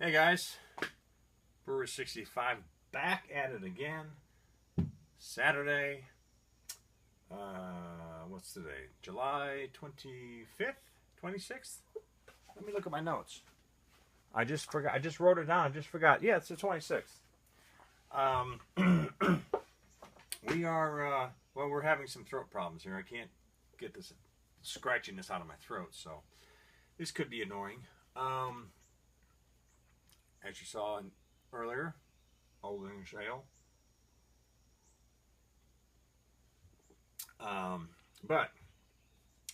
Hey guys, brewer65 back at it again. Saturday, what's today? July 25th, 26th? Let me look at my notes. I just forgot. I just wrote it down. I just forgot. Yeah, it's the 26th. We are, well, we're having some throat problems here. I can't get this scratchiness out of my throat, so this could be annoying. As you saw earlier, Old English Ale. But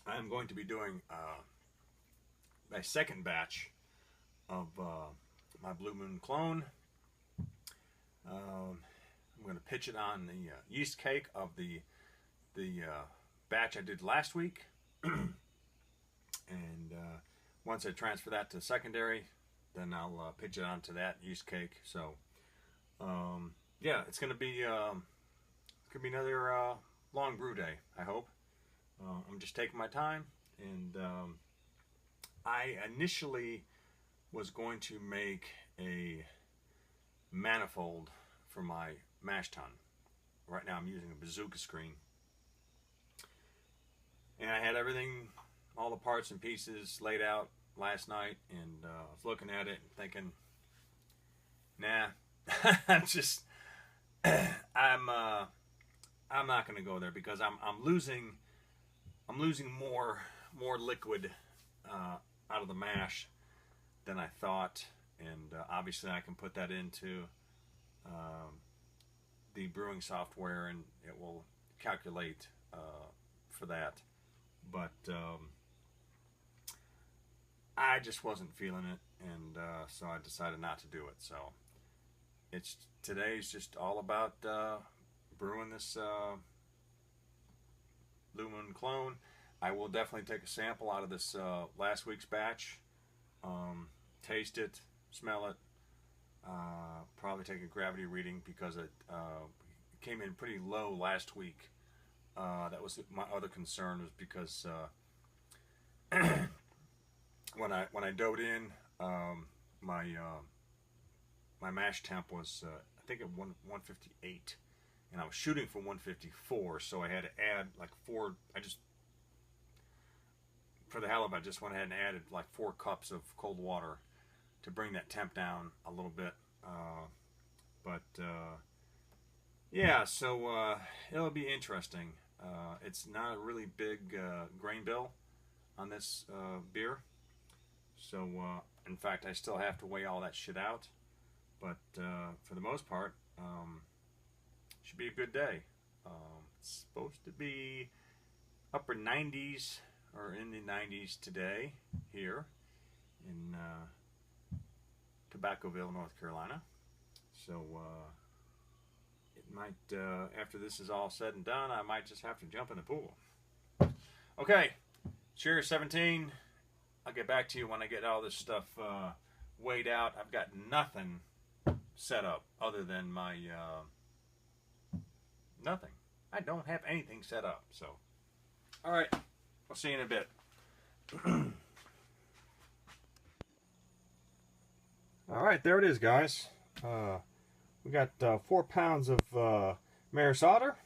I'm going to be doing my second batch of my Blue Moon clone. I'm going to pitch it on the yeast cake of the batch I did last week, and once I transfer that to secondary, then I'll pitch it onto that yeast cake. So yeah, it's gonna be another long brew day, I hope. I'm just taking my time, and I initially was going to make a manifold for my mash tun. Right now I'm using a bazooka screen, and I had everything, all the parts and pieces laid out last night, and I was looking at it and thinking, nah, I'm not going to go there, because I'm losing more liquid out of the mash than I thought, and obviously I can put that into the brewing software, and it will calculate for that, but I just wasn't feeling it, and so I decided not to do it. So today's just all about brewing this Blue Moon clone. I will definitely take a sample out of this last week's batch, taste it, smell it, probably take a gravity reading, because it came in pretty low last week. That was my other concern, was because when I dove in, my mash temp was I think at 158, and I was shooting for 154, so I had to add like for the hell of it, I just went ahead and added like 4 cups of cold water to bring that temp down a little bit. Yeah, so it'll be interesting. It's not a really big grain bill on this beer. So, in fact, I still have to weigh all that shit out. But for the most part, should be a good day. It's supposed to be upper 90s, or in the 90s today, here in Tobaccoville, North Carolina. So, it might, after this is all said and done, I might just have to jump in the pool. Okay, cheers, 17. I'll get back to you when I get all this stuff weighed out. I've got nothing set up other than my nothing. I don't have anything set up. So, all right, I'll see you in a bit. All right, there it is, guys. We got 4 pounds of Maris Otter,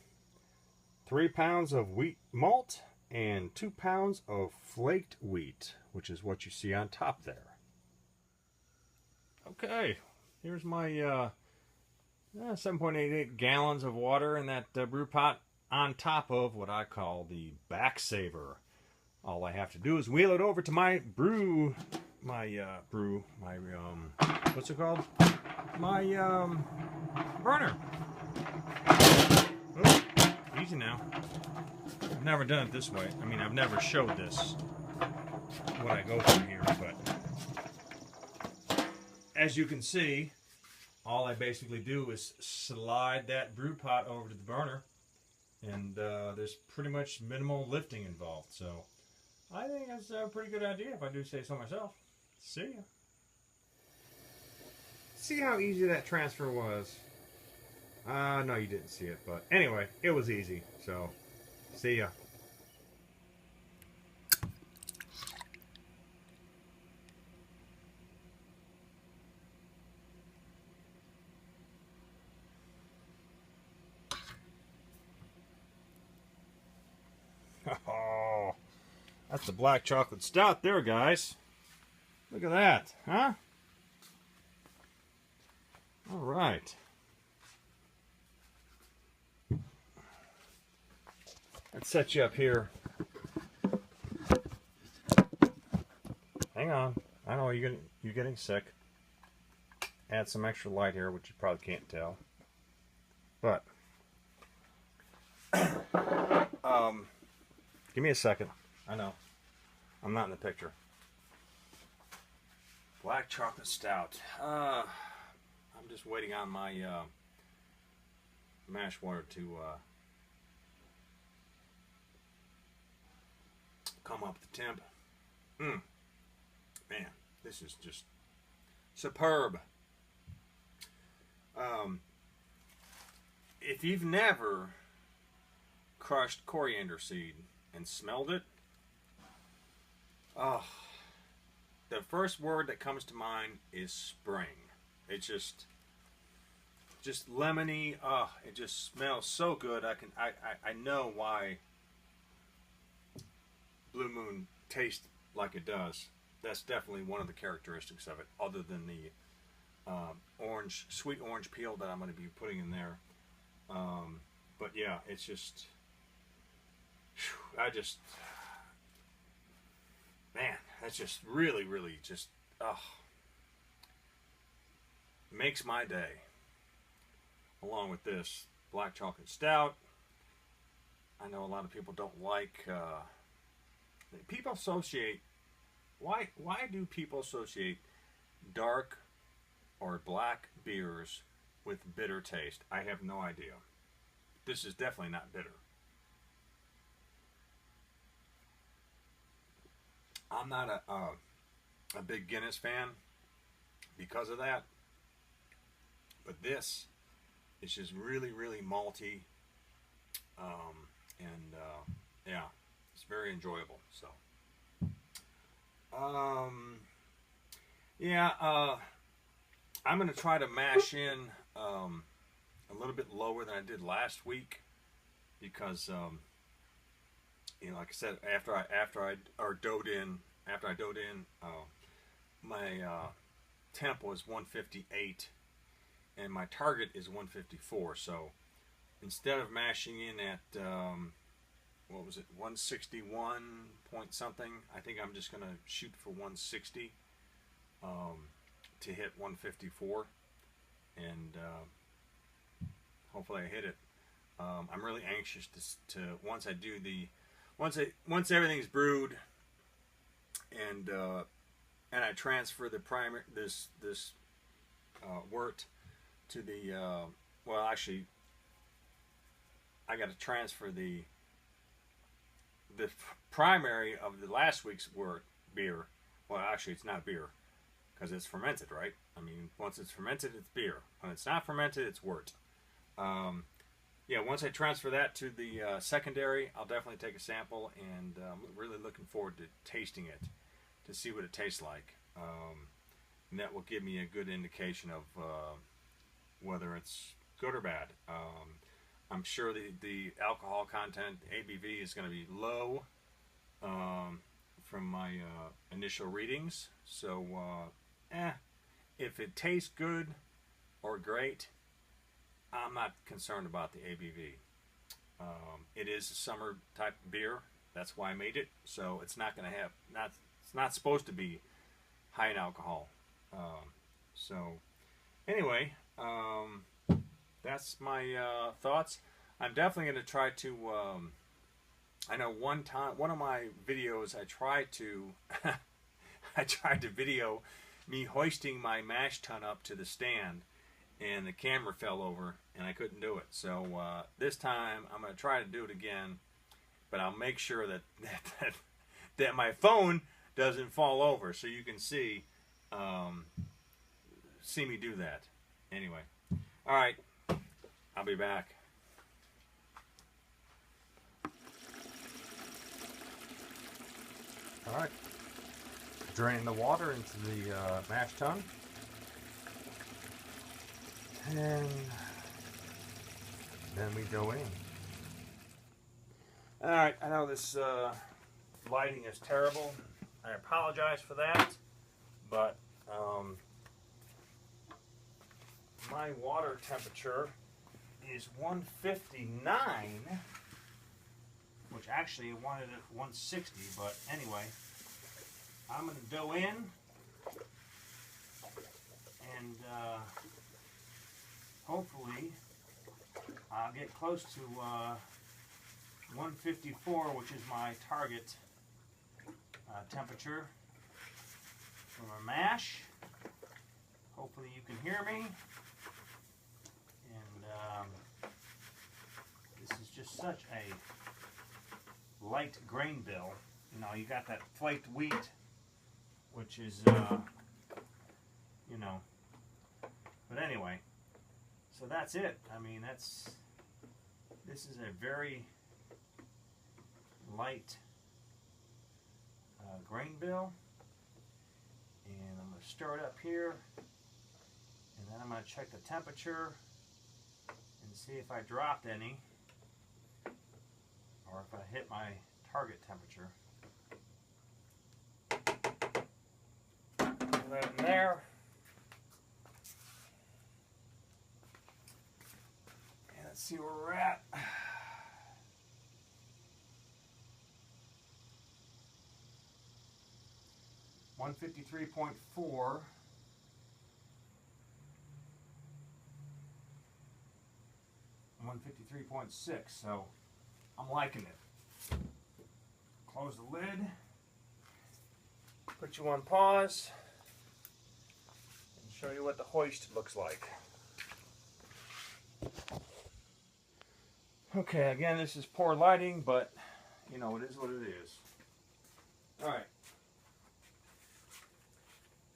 3 pounds of wheat malt, and 2 pounds of flaked wheat, which is what you see on top there. Okay, here's my 7.88 gallons of water in that brew pot, on top of what I call the back saver. All I have to do is wheel it over to my what's it called? My burner. Oh, easy now. I've never done it this way. I mean, I've never showed this, what I go through here, but as you can see, all I basically do is slide that brew pot over to the burner, and there's pretty much minimal lifting involved. So I think that's a pretty good idea, if I do say so myself. See ya. See how easy that transfer was? No, you didn't see it, but anyway, it was easy. So, see ya. That's the black chocolate stout there, guys. Look at that, huh? All right. Let's set you up here. Hang on. I know you're getting sick. Add some extra light here, which you probably can't tell. But give me a second. I know. I'm not in the picture. Black chocolate stout. I'm just waiting on my mash water to come up the temp. Man, this is just superb. If you've never crushed coriander seed and smelled it, oh, the first word that comes to mind is spring. It's just lemony. Oh, it just smells so good. I know why Blue Moon tastes like it does. That's definitely one of the characteristics of it, other than the sweet orange peel that I'm going to be putting in there. But yeah, it's just, man, that's just really just, makes my day. Along with this black chocolate stout. I know a lot of people don't like, people associate, why do people associate dark or black beers with bitter taste? I have no idea. This is definitely not bitter. I'm not a big Guinness fan because of that, but this is just really malty, yeah, it's very enjoyable. So yeah, I'm gonna try to mash in a little bit lower than I did last week, because you know, like I said, after I doughed in, my temp was 158 and my target is 154. So instead of mashing in at what was it, 161 point something, I think I'm just gonna shoot for 160 to hit 154, and hopefully I hit it. I'm really anxious to once I do the once everything's brewed and I transfer the this wort to the well, actually I got to transfer the primary of the last week's wort beer. Well, actually it's not beer because it's fermented, right? I mean, once it's fermented, it's beer. When it's not fermented, it's wort. Yeah, once I transfer that to the secondary, I'll definitely take a sample, and I'm really looking forward to tasting it to see what it tastes like. And that will give me a good indication of whether it's good or bad. I'm sure the alcohol content, ABV, is going to be low from my initial readings. So, if it tastes good or great, I'm not concerned about the ABV. It is a summer type beer. That's why I made it. So it's not going to have, it's not supposed to be high in alcohol. So anyway, that's my thoughts. I'm definitely going to try to, I know one of my videos, I tried to video me hoisting my mash tun up to the stand, and the camera fell over and I couldn't do it. So this time I'm going to try to do it again, but I'll make sure that my phone doesn't fall over, so you can see me do that. Anyway, all right, I'll be back. All right, drain the water into the mash tun. And then we go in. Alright, I know this lighting is terrible. I apologize for that, but my water temperature is 159, which actually I wanted it 160, but anyway, I'm going to go in and hopefully I'll get close to 154, which is my target temperature for my mash. Hopefully you can hear me. And this is just such a light grain bill. You know, you got that flaked wheat, which is, you know, but anyway, so that's it. I mean, this is a very light grain bill, and I'm going to stir it up here, and then I'm going to check the temperature and see if I dropped any or if I hit my target temperature. Put that in there. And let's see where we're at. 153.4. And 153.6. So I'm liking it. Close the lid. Put you on pause and show you what the hoist looks like. Okay, again, this is poor lighting, but you know, it is what it is. All right.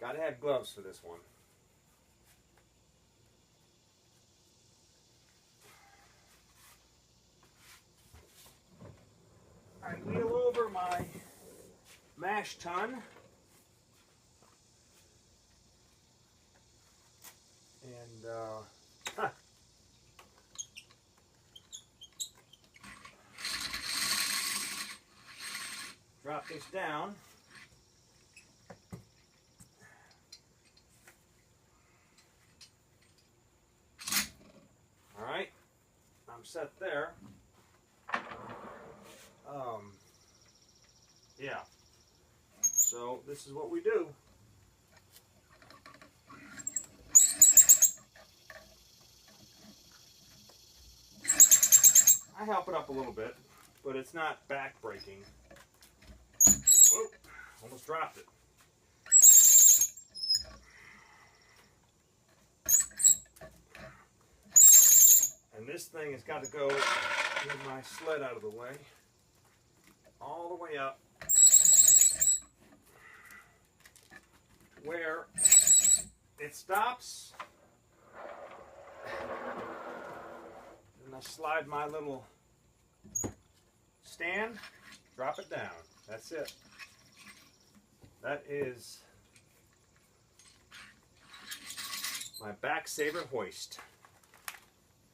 Gotta have gloves for this one. I wheel over my mash tun. And drop this down. All right, I'm set there. Yeah, so this is what we do. I help it up a little bit, but it's not back breaking. Whoa, almost dropped it. And this thing has got to go with my sled out of the way, all the way up, where it stops. And I slide my little stand, drop it down. That's it. That is my back saver hoist.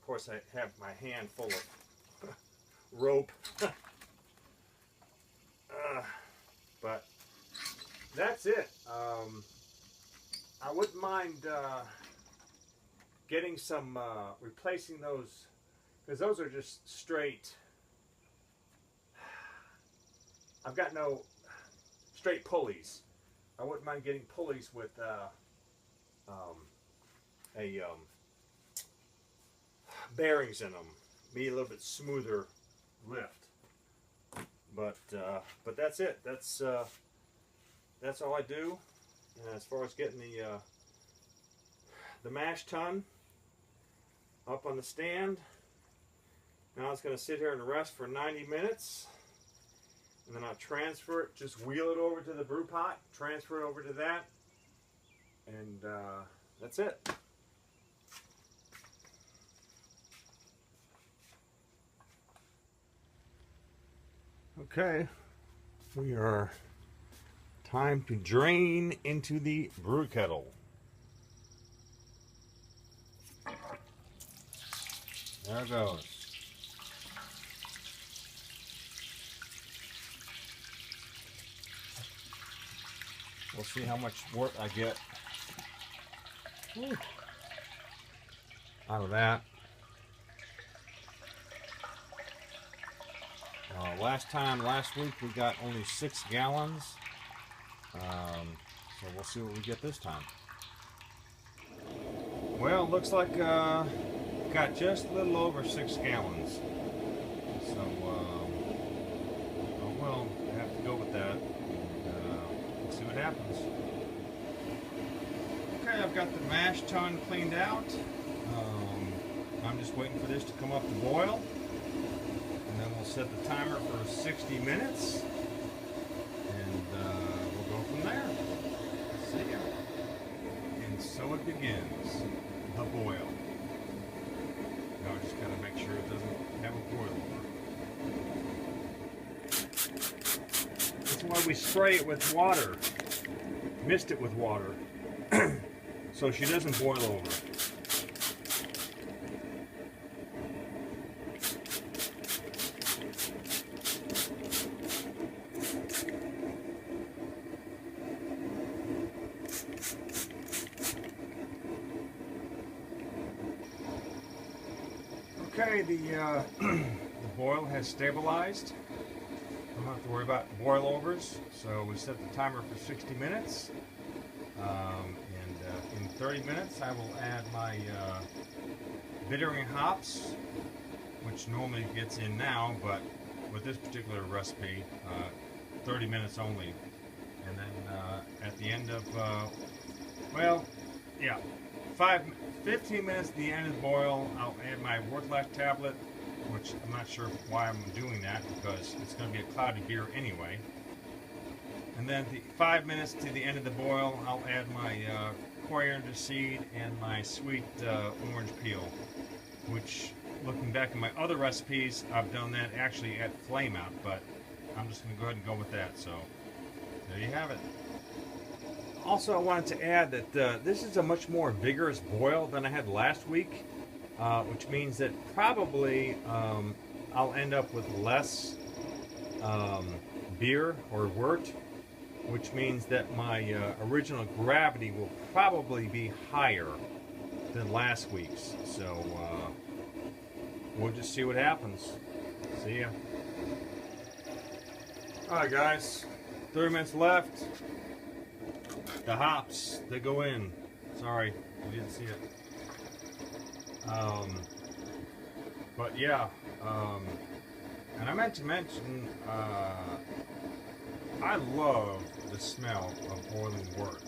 Of course, I have my hand full of rope. But that's it. I wouldn't mind getting some, replacing those, because those are just straight. I've got no straight pulleys. I wouldn't mind getting pulleys with bearings in them. Be a little bit smoother lift. But that's it. That's all I do. And as far as getting the mash tun up on the stand, now it's going to sit here and rest for 90 minutes. And then I'll transfer it, just wheel it over to the brew pot, transfer it over to that, and that's it. Okay, we are time to drain into the brew kettle. There it goes. We'll see how much work I get out of that. Last week we got only 6 gallons. So we'll see what we get this time. Well, looks like got just a little over 6 gallons. So, oh well, I have to go with that. And, we'll see what happens. Okay, I've got the mash tun cleaned out. I'm just waiting for this to come up to boil. And then we'll set the timer for 60 minutes. And we'll go from there. See ya. And so it begins. The boil. Now I just gotta make sure it doesn't have a boil over. That's why we spray it with water. Mist it with water. So she doesn't boil over. Okay, the boil has stabilized. I don't have to worry about boilovers. So we set the timer for 60 minutes. In 30 minutes I will add my bittering hops, which normally gets in now, but with this particular recipe, 30 minutes only. And then at the end of, 15 minutes at the end of the boil, I'll add my wort tablet, which I'm not sure why I'm doing that, because it's going to be a cloudy beer anyway. And then 5 minutes to the end of the boil, I'll add my coriander seed and my sweet orange peel, which, looking back at my other recipes, I've done that actually at flame out, but I'm just going to go ahead and go with that. So there you have it. Also, I wanted to add that this is a much more vigorous boil than I had last week, which means that probably I'll end up with less beer or wort, which means that my original gravity will probably be higher than last week's. So we'll just see what happens. See ya. Alright guys, 30 minutes left. The hops, they go in. Sorry, you didn't see it. But yeah, and I meant to mention, I love the smell of boiling wort.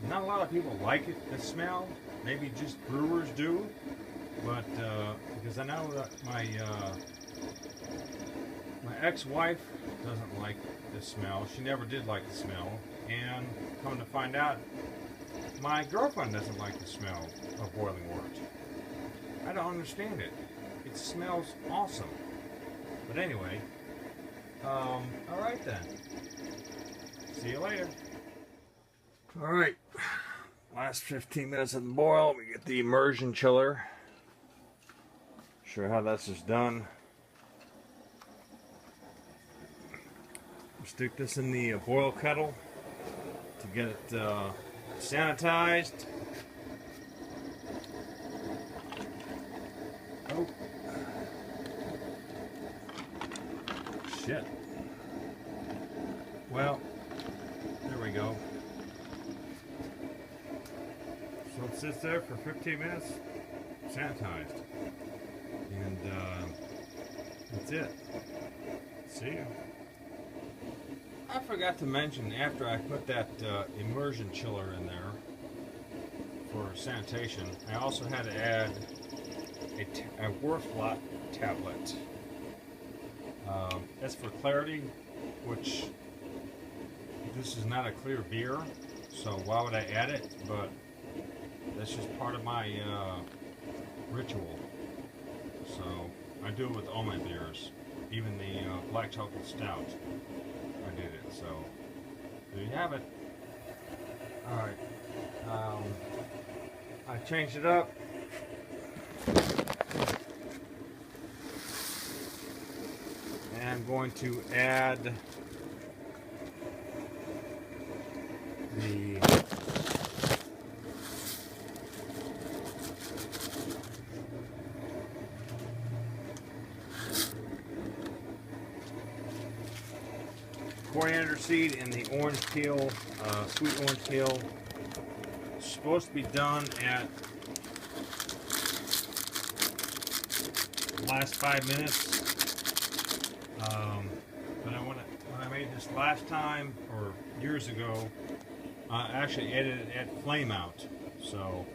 Not a lot of people like it, the smell. Maybe just brewers do. But because I know that my ex-wife doesn't like the smell. She never did like the smell. And come to find out, my girlfriend doesn't like the smell of boiling wort. I don't understand it. It smells awesome. But anyway, alright then. See you later. Alright, last 15 minutes of the boil. We get the immersion chiller. Sure how that's just done. Stick this in the boil kettle to get it sanitized. Oh. Shit. Well, there we go. So it sits there for 15 minutes, sanitized. And that's it. See ya. I forgot to mention, after I put that immersion chiller in there for sanitation, I also had to add a wort tablet. That's for clarity, which this is not a clear beer, so why would I add it? But that's just part of my ritual. So I do it with all my beers, even the black chocolate stout. I did it, so there you have it. Alright, I changed it up. And I'm going to add the coriander seed and the orange peel, sweet orange peel. It's supposed to be done at the last 5 minutes. But when I made this last time, or years ago, I actually edited it at flame out. So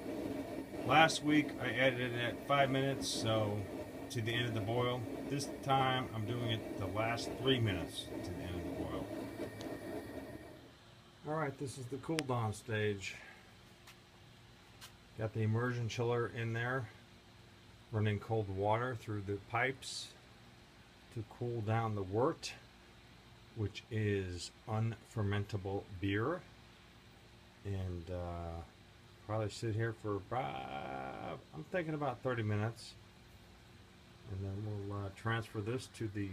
last week I edited it at 5 minutes, so to the end of the boil. This time I'm doing it the last 3 minutes to the end of the boil. Alright, this is the cool down stage. Got the immersion chiller in there, running cold water through the pipes to cool down the wort, which is unfermentable beer. And probably sit here for about, I'm thinking about 30 minutes. And then we'll transfer this to the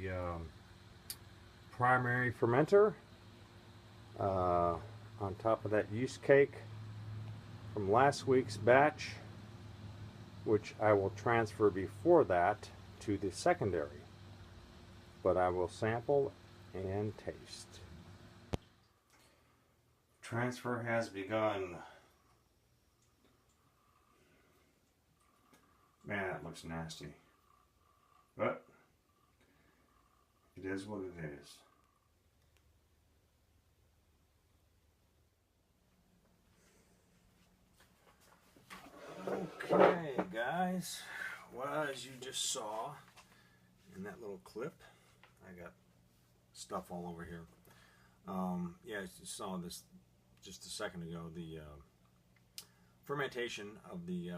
primary fermenter on top of that yeast cake from last week's batch, which I will transfer before that to the secondary. But I will sample and taste. Transfer has begun. Man, that looks nasty. But it is what it is. Okay, guys. Well, as you just saw in that little clip, I got stuff all over here. Yeah, you saw this just a second ago. The fermentation of the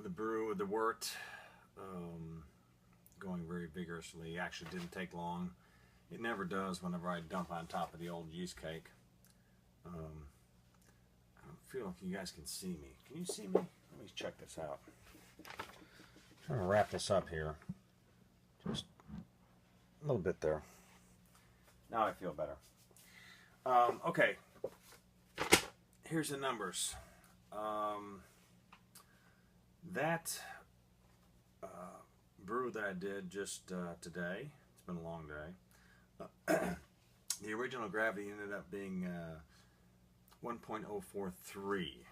brew, of the wort, going very vigorously. Actually, didn't take long. It never does whenever I dump on top of the old yeast cake. I don't feel if you guys can see me. Can you see me? Let me check this out. I'm trying to wrap this up here. Just a little bit there. Now I feel better. Okay. Here's the numbers. That brew that I did just today, it's been a long day. The original gravity ended up being 1.043.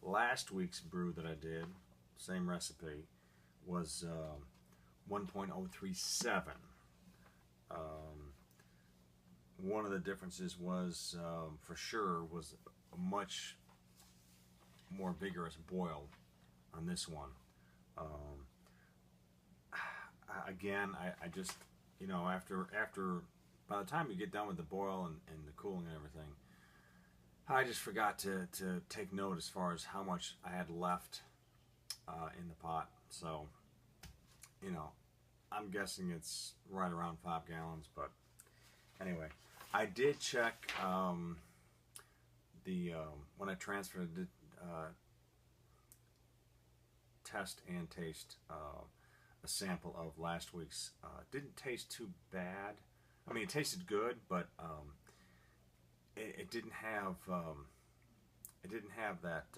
Last week's brew that I did, same recipe, was 1.037. One of the differences was, for sure, was a much more vigorous boil on this one. Again, I just, you know, after by the time you get done with the boil and the cooling and everything, I just forgot to take note as far as how much I had left in the pot. So, you know, I'm guessing it's right around 5 gallons, but anyway, I did check when I transferred the test and taste a sample of last week's. Didn't taste too bad. I mean, it tasted good, but it didn't have that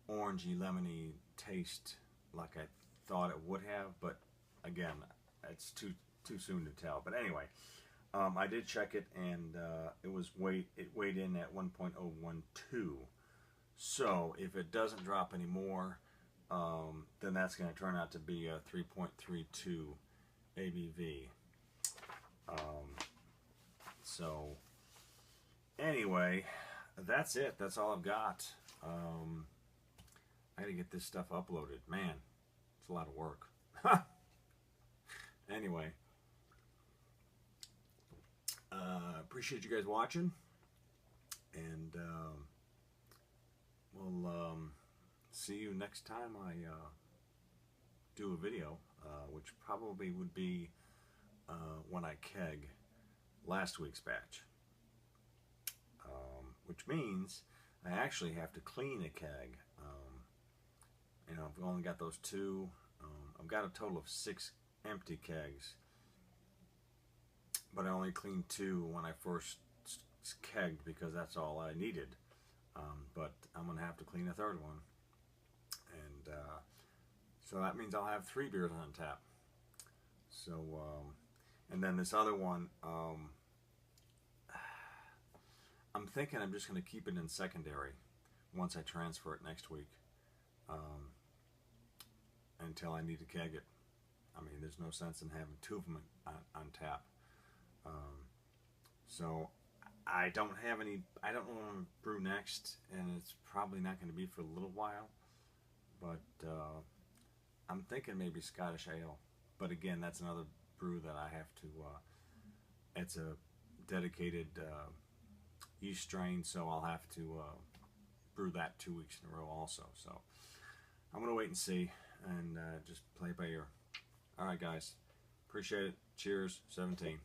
orangey, lemony taste like I thought it would have. But again, it's too soon to tell. But anyway, I did check it, and it weighed in at 1.012. So if it doesn't drop anymore, then that's going to turn out to be a 3.32 ABV. So anyway, that's it. That's all I've got. I gotta get this stuff uploaded. Man, it's a lot of work. Anyway, appreciate you guys watching, and we'll see you next time I do a video, which probably would be when I keg last week's batch, which means I actually have to clean a keg. You know, I've only got those 2. I've got a total of 6 empty kegs, but I only cleaned 2 when I first kegged because that's all I needed. But I'm going to have to clean a third one. And so that means I'll have 3 beers on tap. So, and then this other one, I'm thinking I'm just going to keep it in secondary once I transfer it next week, until I need to keg it. I mean, there's no sense in having 2 of them on tap. So I don't have any, I don't want to brew next, and it's probably not going to be for a little while, but I'm thinking maybe Scottish Ale. But again, that's another brew that I have to, it's a dedicated yeast strain, so I'll have to brew that 2 weeks in a row also. So I'm going to wait and see, and just play by ear. Alright guys, appreciate it. Cheers, 17.